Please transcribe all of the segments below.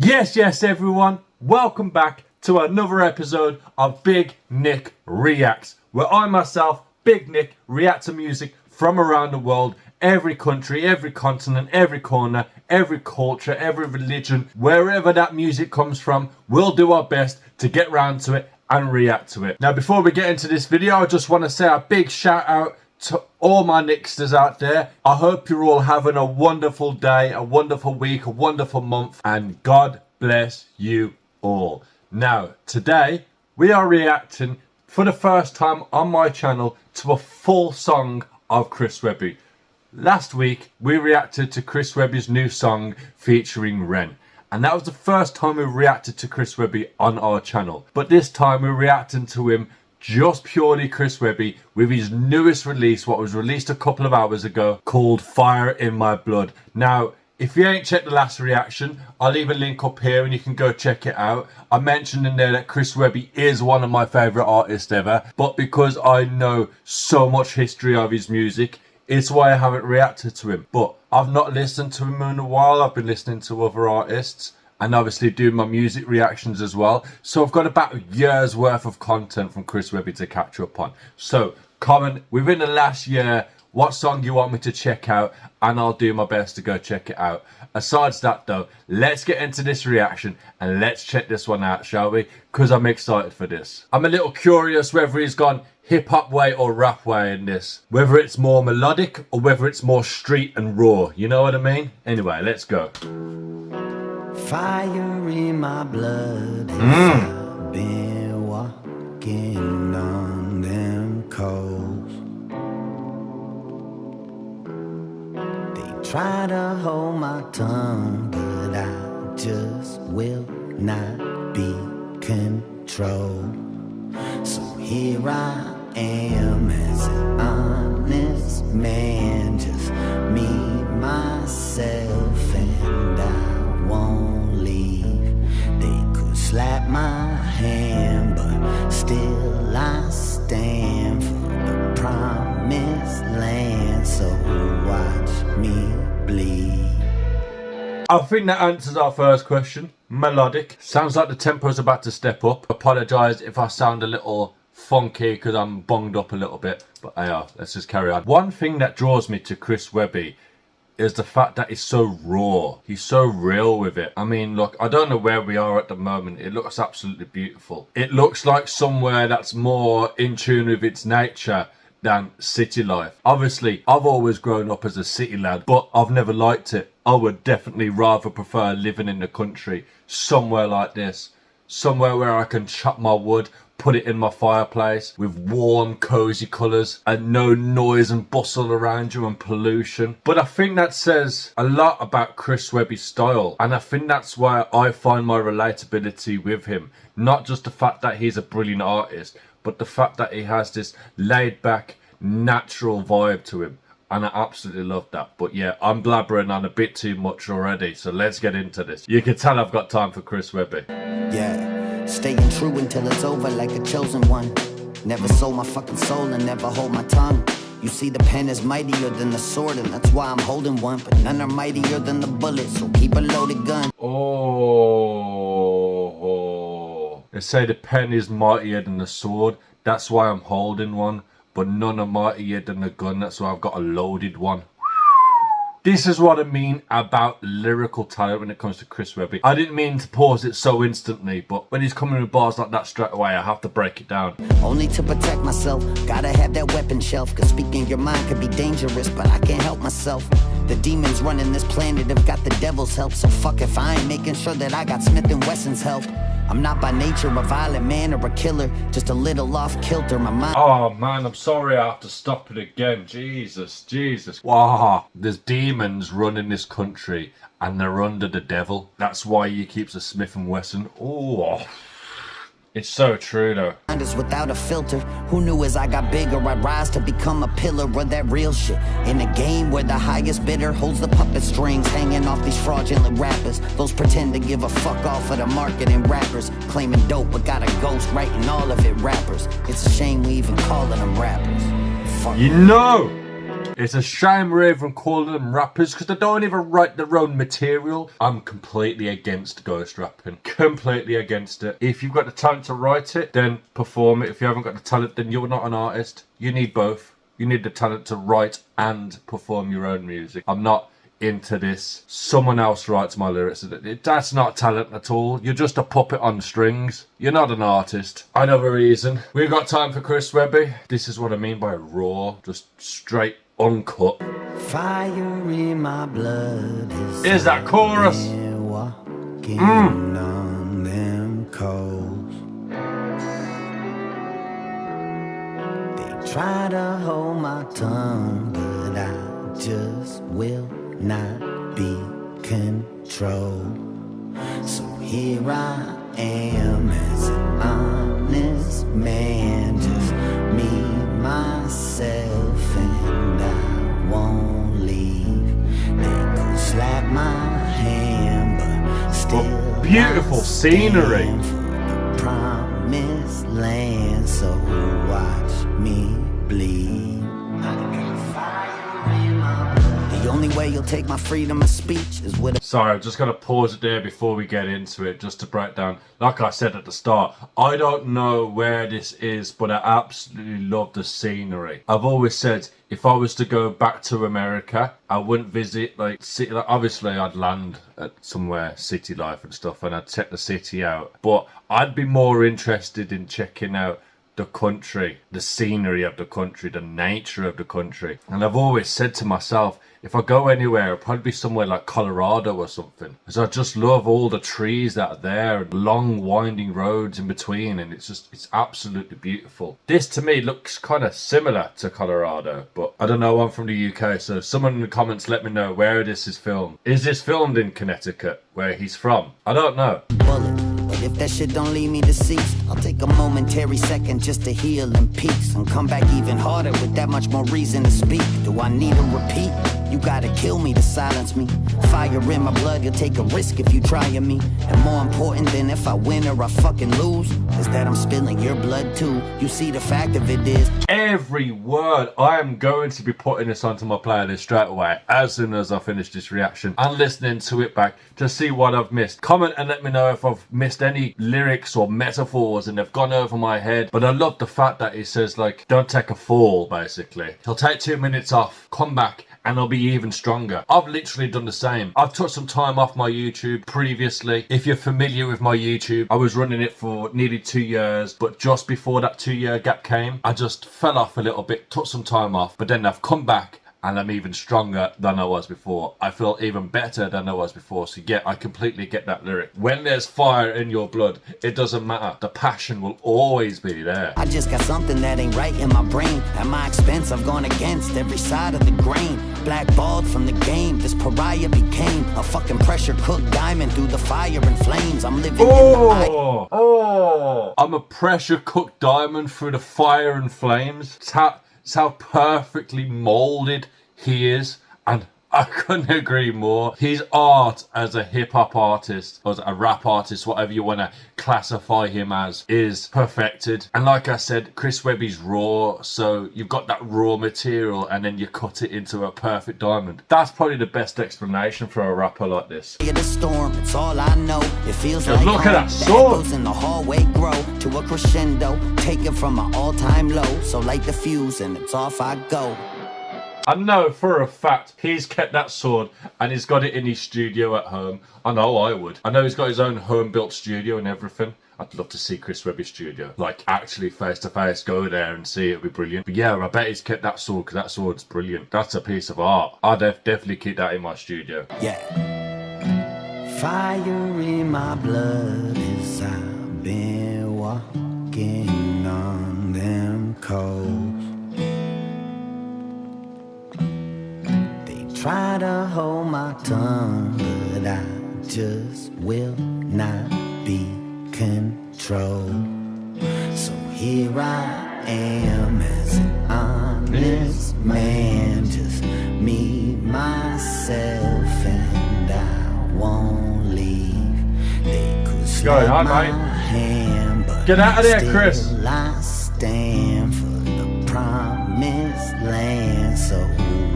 Yes, everyone. Welcome back to another episode of Big Nick Reacts, where I myself, Big Nick, react to music from around the world, every country, every continent, every corner, every culture, every religion, wherever that music comes from. We'll do our best to get round to it and react to it. Now, before we get into this video, I just want to say a big shout out to all my Nicksters out there. I hope you're all having a wonderful day, a wonderful week, a wonderful month, and God bless you all. Now, today we are reacting for the first time on my channel to a full song of Chris Webby. Last week we reacted to Chris Webby's new song featuring Ren, and that was the first time we reacted to Chris Webby on our channel. But this time we're reacting to him just purely Chris Webby with his newest release, what was released a couple of hours ago, called Fire in My Blood. Now, if you ain't checked the last reaction, I'll leave a link up here and you can go check it out. I mentioned in there that Chris Webby is one of my favourite artists ever, but because I know so much history of his music, it's why I haven't reacted to him. But I've not listened to him in a while. I've been listening to other artists and obviously do my music reactions as well. So I've got about a year's worth of content from Chris Webby to catch up on. So comment within the last year what song you want me to check out, and I'll do my best to go check it out. Aside that though, let's get into this reaction and let's check this one out, shall we? Because I'm excited for this. I'm a little curious whether he's gone hip-hop way or rap way in this. Whether it's more melodic or whether it's more street and raw. You know what I mean? Anyway, let's go. Fire in my blood as I've been walking on them coals. They try to hold my tongue, but I just will not be controlled. So here I am as an honest man, just me, myself, and I won't leave. They could slap my hand, but still I stand for the promised land. So watch me bleed. I think that answers our first question. Melodic. Sounds like the tempo's about to step up. Apologise if I sound a little funky because I'm bunged up a little bit, but let's just carry on. One thing that draws me to Chris Webby is the fact that he's so raw. He's so real with it. I mean, look, I don't know where we are at the moment. It looks absolutely beautiful. It looks like somewhere that's more in tune with its nature than city life. Obviously, I've always grown up as a city lad, but I've never liked it. I would definitely rather prefer living in the country, somewhere like this. Somewhere where I can chop my wood, put it in my fireplace with warm, cozy colours and no noise and bustle around you and pollution. But I think that says a lot about Chris Webby's style, and I think that's why I find my relatability with him. Not just the fact that he's a brilliant artist, but the fact that he has this laid-back, natural vibe to him. And I absolutely love that. But yeah, I'm blabbering on a bit too much already, so let's get into this. You can tell I've got time for Chris Webby. Yeah, staying true until it's over like a chosen one. Never sold my fucking soul and never hold my tongue. You see, the pen is mightier than the sword, and that's why I'm holding one. But none are mightier than the bullet, so keep a loaded gun. Oh, they say the pen is mightier than the sword. That's why I'm holding one. But none are mightier than the gun. That's why I've got a loaded one. This is what I mean about lyrical talent when it comes to Chris Webby. I didn't mean to pause it so instantly, but when he's coming with bars like that straight away, I have to break it down. Only to protect myself, gotta have that weapon shelf. Cause speaking your mind could be dangerous, but I can't help myself. The demons running this planet have got the devil's help. So fuck if I ain't making sure that I got Smith & Wesson's help. I'm not by nature a violent man or a killer, just a little off kilter. My mind. Oh man, I'm sorry I have to stop it again. Jesus. Wow, there's demons running this country and they're under the devil. That's why he keeps a Smith & Wesson. Oh, it's so true though. Is without a filter. Who knew as I got bigger I'd rise to become a pillar of that real shit. In a game where the highest bidder holds the puppet strings, hanging off these fraudulent rappers. Those pretend to give a fuck off of the marketing rappers, claiming dope but got a ghost writing all of it rappers. It's a shame we even calling them rappers. Fuck. You know, It's a shame we're even calling them rappers because they don't even write their own material. I'm completely against ghost rapping. Completely against it. If you've got the talent to write it, then perform it. If you haven't got the talent, then you're not an artist. You need both. You need the talent to write and perform your own music. I'm not into this. Someone else writes my lyrics. That's not talent at all. You're just a puppet on strings. You're not an artist. Another reason. We've got time for Chris Webby. This is what I mean by raw. Just straight uncut. Fire in my blood Is that chorus? Walking on them coals. They try to hold my tongue, but I just will not be controlled. So here I am as an honest man, just me, myself, and I won't leave. They could slap my hand, but still beautiful scenery. I stand for the promised land, so watch me bleed. The only way you'll take my freedom of speech is with a... Sorry, I'm just going to pause it there before we get into it, just to break down. Like I said at the start, I don't know where this is, but I absolutely love the scenery. I've always said, if I was to go back to America, I wouldn't visit, like, city. Like, obviously, I'd land at somewhere, city life and stuff, and I'd check the city out. But I'd be more interested in checking out the country, the scenery of the country, the nature of the country. And I've always said to myself, if I go anywhere, it'll probably be somewhere like Colorado or something. Because I just love all the trees that are there, and long winding roads in between, and it's absolutely beautiful. This to me looks kind of similar to Colorado, but I don't know, I'm from the UK, so someone in the comments let me know where this is filmed. Is this filmed in Connecticut, where he's from? I don't know. But if that shit don't leave me deceased, I'll take a momentary second just to heal in peace and come back even harder with that much more reason to speak. Do I need a repeat? You gotta kill me to silence me. Fire in my blood, you'll take a risk if you try me. And more important than if I win or I fucking lose, is that I'm spilling your blood too. You see, the fact of it is, every word. I am going to be putting this onto my playlist straight away as soon as I finish this reaction and listening to it back to see what I've missed. Comment and let me know if I've missed any lyrics or metaphors and they've gone over my head. But I love the fact that he says, like, don't take a fall, basically. He'll take 2 minutes off, come back, and I'll be even stronger. I've literally done the same. I've took some time off my YouTube previously. If you're familiar with my YouTube, I was running it for nearly 2 years, but just before that 2-year gap came, I just fell off a little bit, took some time off, but then I've come back and I'm even stronger than I was before. I feel even better than I was before. So yeah, I completely get that lyric. When there's fire in your blood, it doesn't matter. The passion will always be there. I just got something that ain't right in my brain. At my expense, I've gone against every side of the grain. Blackballed from the game, this pariah became a fucking pressure cooked diamond through the fire and flames. I'm living in the I'm a pressure cooked diamond through the fire and flames. It's how perfectly molded he is, and I couldn't agree more. His art as a hip-hop artist, or as a rap artist, whatever you want to classify him as, is perfected. And like I said, Chris Webby's raw, so you've got that raw material and then you cut it into a perfect diamond. That's probably the best explanation for a rapper like this. the storm, it's all I know. It feels Yo, like look at that sword. in the hallway grow to a crescendo, taken from my all-time low. So light the fuse and it's off I go. I know for a fact he's kept that sword and he's got it in his studio at home. I know I would. I know he's got his own home-built studio and everything. I'd love to see Chris Webby's studio. Like, actually face-to-face, go there and see it. It'd be brilliant. But yeah, I bet he's kept that sword because that sword's brilliant. That's a piece of art. I'd definitely keep that in my studio. Yeah. Fire in my blood as I've been walking on them coals. Try to hold my tongue, but I just will not be controlled. So here I am as an honest man, just me, myself, and I won't leave. They could slap my hand, but get out of there, Chris. I stand for the promised land, so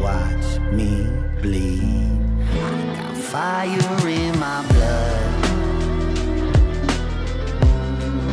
watch me bleed. I got fire in my blood.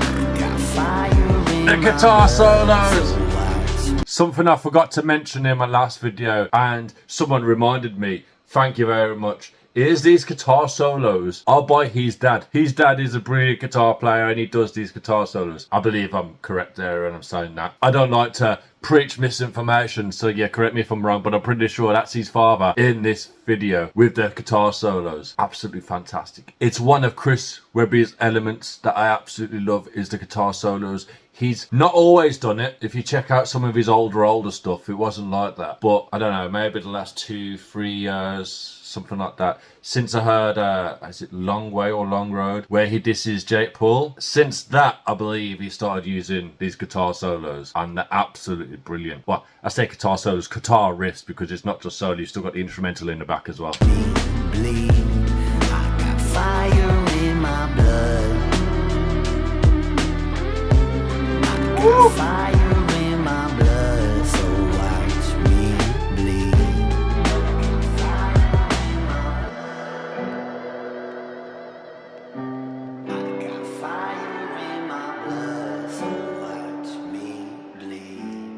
I got fire in The my guitar blood. solos. So watch. Something I forgot to mention in my last video, and someone reminded me. Thank you very much. Is these guitar solos are by his dad. His dad is a brilliant guitar player and he does these guitar solos. I believe I'm correct there when I'm saying that. I don't like to preach misinformation, so yeah, correct me if I'm wrong, but I'm pretty sure that's his father in this video with the guitar solos. Absolutely fantastic. It's one of Chris Webby's elements that I absolutely love is the guitar solos. He's not always done it. If you check out some of his older stuff, it wasn't like that. But I don't know, maybe the last 2-3 years, something like that. Since I heard, is it Long Way or Long Road, where he disses Jake Paul. Since that, I believe he started using these guitar solos, and they're absolutely brilliant. Well, I say guitar solos, guitar riffs, because it's not just solo, you've still got the instrumental in the back as well. Bleed. I got fire in my blood. I got fire in my blood. So watch me bleed. I got fire in my blood. So watch me bleed.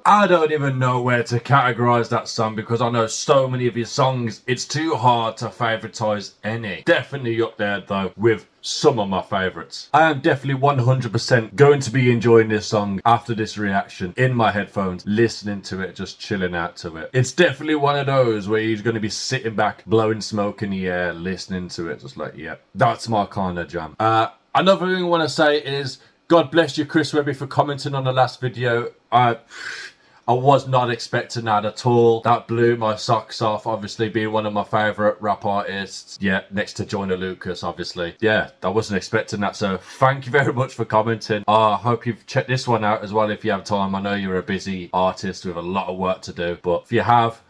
I don't even know where to categorize that song because I know so many of his songs, it's too hard to favoritize any. Definitely up there though with some of my favorites. I am definitely 100% going to be enjoying this song after this reaction in my headphones, listening to it, just chilling out to it. It's definitely one of those where you're going to be sitting back, blowing smoke in the air, listening to it, just like, yeah, that's my kind of jam. Another thing I want to say is, God bless you, Chris Webby, for commenting on the last video. I was not expecting that at all. That blew my socks off, obviously being one of my favourite rap artists. Yeah, next to Joyner Lucas, obviously. Yeah, I wasn't expecting that, so thank you very much for commenting. I hope you've checked this one out as well if you have time. I know you're a busy artist with a lot of work to do, but if you have,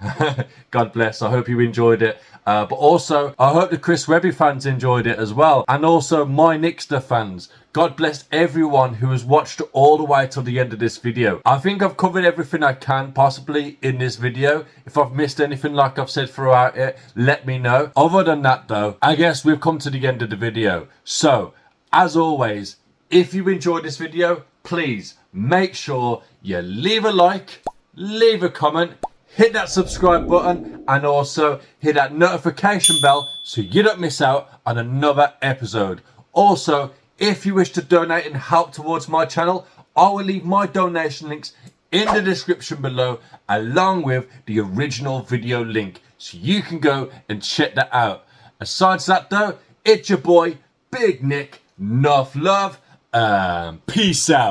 God bless. I hope you enjoyed it. But also, I hope the Chris Webby fans enjoyed it as well. And also my Nixter fans. God bless everyone who has watched all the way till the end of this video. I think I've covered everything I can possibly in this video. If I've missed anything like I've said throughout it, let me know. Other than that though, I guess we've come to the end of the video. So, as always, if you enjoyed this video, please make sure you leave a like, leave a comment, hit that subscribe button, and also hit that notification bell so you don't miss out on another episode. Also, if you wish to donate and help towards my channel, I will leave my donation links in the description below, along with the original video link, so you can go and check that out. Aside that though, it's your boy, Big Nick. Enough love, and peace out.